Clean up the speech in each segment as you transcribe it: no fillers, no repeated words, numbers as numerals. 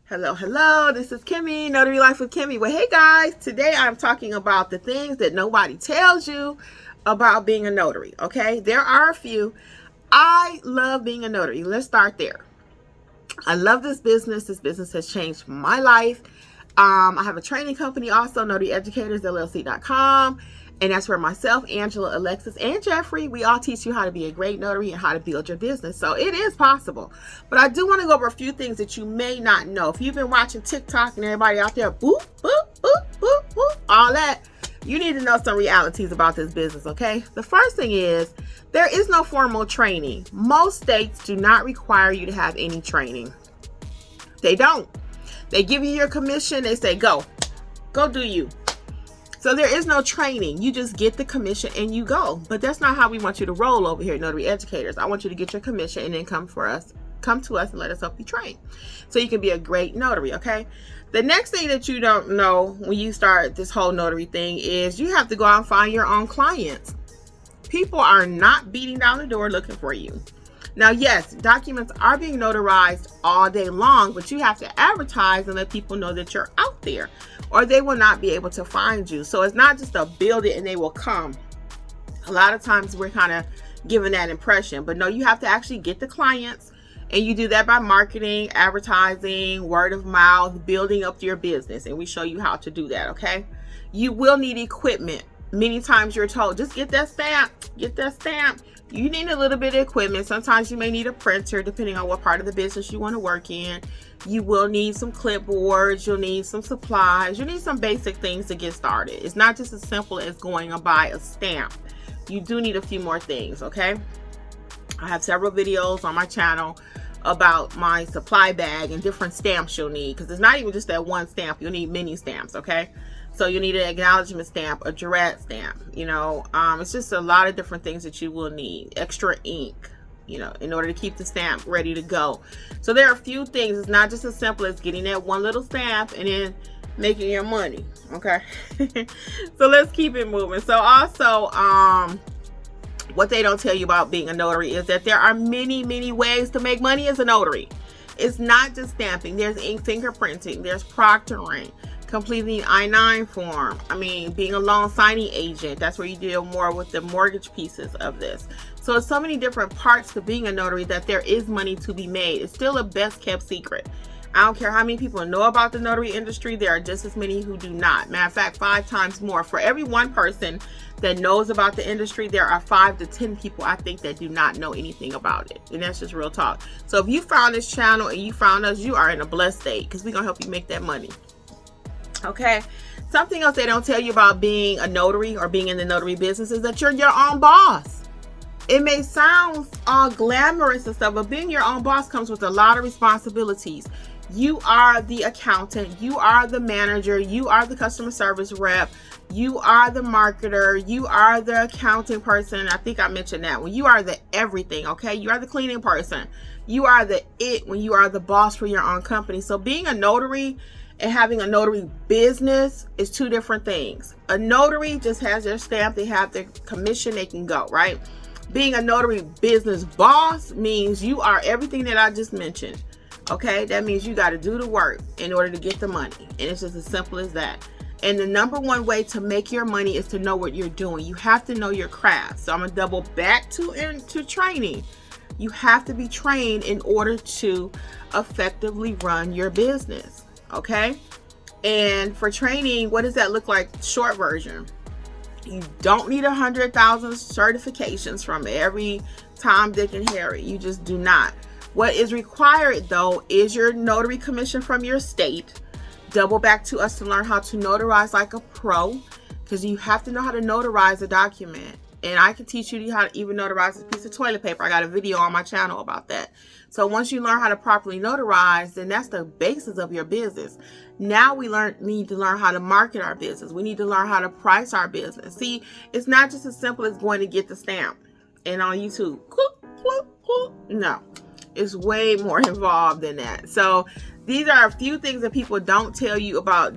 Hello, this is Kimmy, Notary Life with Kimmy. Well, hey guys, today I'm talking about the things that nobody tells you about being a notary, okay? There are a few. I love being a notary. Let's start there. I love this business. This business has changed my life. I have a training company also, NotaryEducatorsLLC.com. And that's where myself, Angela, Alexis, and Jeffrey, we all teach you how to be a great notary and how to build your business. So it is possible. But I do want to go over a few things that you may not know. If you've been watching TikTok and everybody out there, boop, boop, boop, boop, boop, all that, you need to know some realities about this business, okay? The first thing is, there is no formal training. Most states do not require you to have any training. They don't. They give you your commission. They say, go do you. So there is no training. You just get the commission and you go. But that's not how we want you to roll over here at Notary Educators. I want you to get your commission and then come to us and let us help you train. So you can be a great notary, okay? The next thing that you don't know when you start this whole notary thing is you have to go out and find your own clients. People are not beating down the door looking for you. Now, yes, documents are being notarized all day long, but you have to advertise and let people know that you're out there, or they will not be able to find you. So it's not just a build it and they will come. A lot of times we're kind of given that impression, but no, you have to actually get the clients, and you do that by marketing, advertising, word of mouth, building up your business, and we show you how to do that, okay? You will need equipment. Many times you're told, just get that stamp, get that stamp. You need a little bit of equipment. Sometimes you may need a printer, depending on what part of the business you want to work in. You will need some clipboards. You'll need some supplies. You need some basic things to get started. It's not just as simple as going and buy a stamp. You do need a few more things, okay? I have several videos on my channel about my supply bag and different stamps you'll need, because it's not even just that one stamp. You'll need many stamps, okay? So you need an acknowledgement stamp, a Jurats stamp, it's just a lot of different things that you will need. Extra ink, in order to keep the stamp ready to go. So there are a few things. It's not just as simple as getting that one little stamp and then making your money, okay? So let's keep it moving. So also, what they don't tell you about being a notary is that there are many, many ways to make money as a notary. It's not just stamping. There's ink fingerprinting. There's proctoring. Completing I-9 form. Being a loan signing agent. That's where you deal more with the mortgage pieces of this. So it's so many different parts to being a notary that there is money to be made. It's still a best kept secret. I don't care how many people know about the notary industry. There are just as many who do not. Matter of fact, 5 times more. For every one person that knows about the industry, there are 5 to 10 people I think that do not know anything about it. And that's just real talk. So if you found this channel and you found us, you are in a blessed state, because we're going to help you make that money. Okay, something else they don't tell you about being a notary or being in the notary business is that you're your own boss. It may sound all glamorous and stuff, but being your own boss comes with a lot of responsibilities. You are the accountant, you are the manager, you are the customer service rep, you are the marketer, you are the accounting person. I think I mentioned that one. You are the everything, okay? You are the cleaning person. You are the it when you are the boss for your own company. So being a notary and having a notary business is 2 different things. A notary just has their stamp, they have their commission, they can go, right? Being a notary business boss means you are everything that I just mentioned, okay? That means you got to do the work in order to get the money, and it's just as simple as that. And the number one way to make your money is to know what you're doing. You have to know your craft. So I'm going to double back to training. You have to be trained in order to effectively run your business. Okay, and for training, what does that look like? Short version. You don't need 100,000 certifications from every Tom, Dick, and Harry. You just do not. What is required, though, is your notary commission from your state. Double back to us to learn how to notarize like a pro, because you have to know how to notarize a document. And I can teach you how to even notarize a piece of toilet paper. I got a video on my channel about that. So once you learn how to properly notarize, then that's the basis of your business. Now we need to learn how to market our business. We need to learn how to price our business. See, it's not just as simple as going to get the stamp and on YouTube. No, it's way more involved than that. So these are a few things that people don't tell you about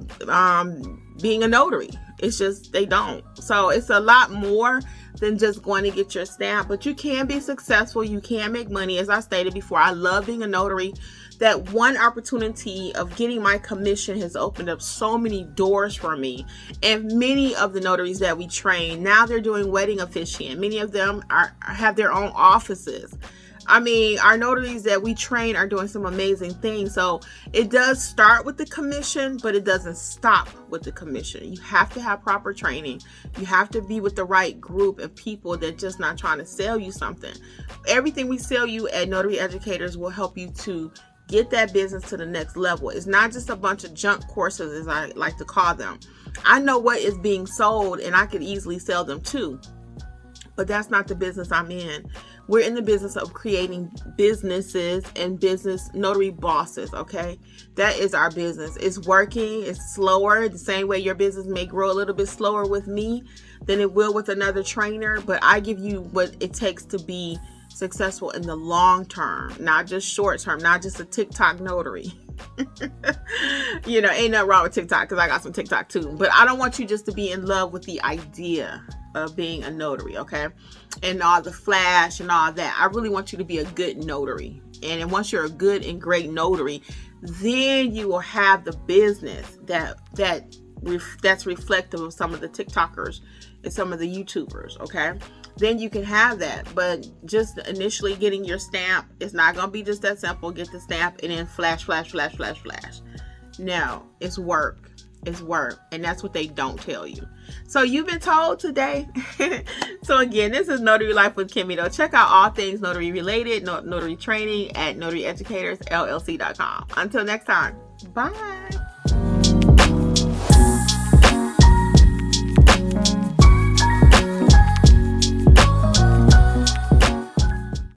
being a notary. It's just, they don't. So it's a lot more than just going to get your stamp, but you can be successful. You can make money. As I stated before, I love being a notary. That one opportunity of getting my commission has opened up so many doors for me. And many of the notaries that we train, now they're doing wedding officiant. Many of them have their own offices. I mean, our notaries that we train are doing some amazing things. So it does start with the commission, but it doesn't stop with the commission. You have to have proper training. You have to be with the right group of people that just not trying to sell you something. Everything we sell you at Notary Educators will help you to get that business to the next level. It's not just a bunch of junk courses, as I like to call them. I know what is being sold, and I could easily sell them too. But that's not the business I'm in. We're in the business of creating businesses and business notary bosses, okay? That is our business. It's working. It's slower. The same way your business may grow a little bit slower with me than it will with another trainer. But I give you what it takes to be successful in the long term, not just short term, not just a TikTok notary. You know, ain't nothing wrong with TikTok, because I got some TikTok too. But I don't want you just to be in love with the idea of being a notary, okay? And all the flash and all that. I really want you to be a good notary. And once you're a good and great notary, then you will have the business that's reflective of some of the TikTokers and some of the YouTubers, okay? Then you can have that. But just initially getting your stamp, it's not going to be just that simple. Get the stamp and then flash, flash, flash, flash, flash. No, it's work. It's work. And that's what they don't tell you. So you've been told today. So again, this is Notary Life with Kimmy, though. Check out all things notary related, notary training at notaryeducatorsllc.com. Until next time. Bye.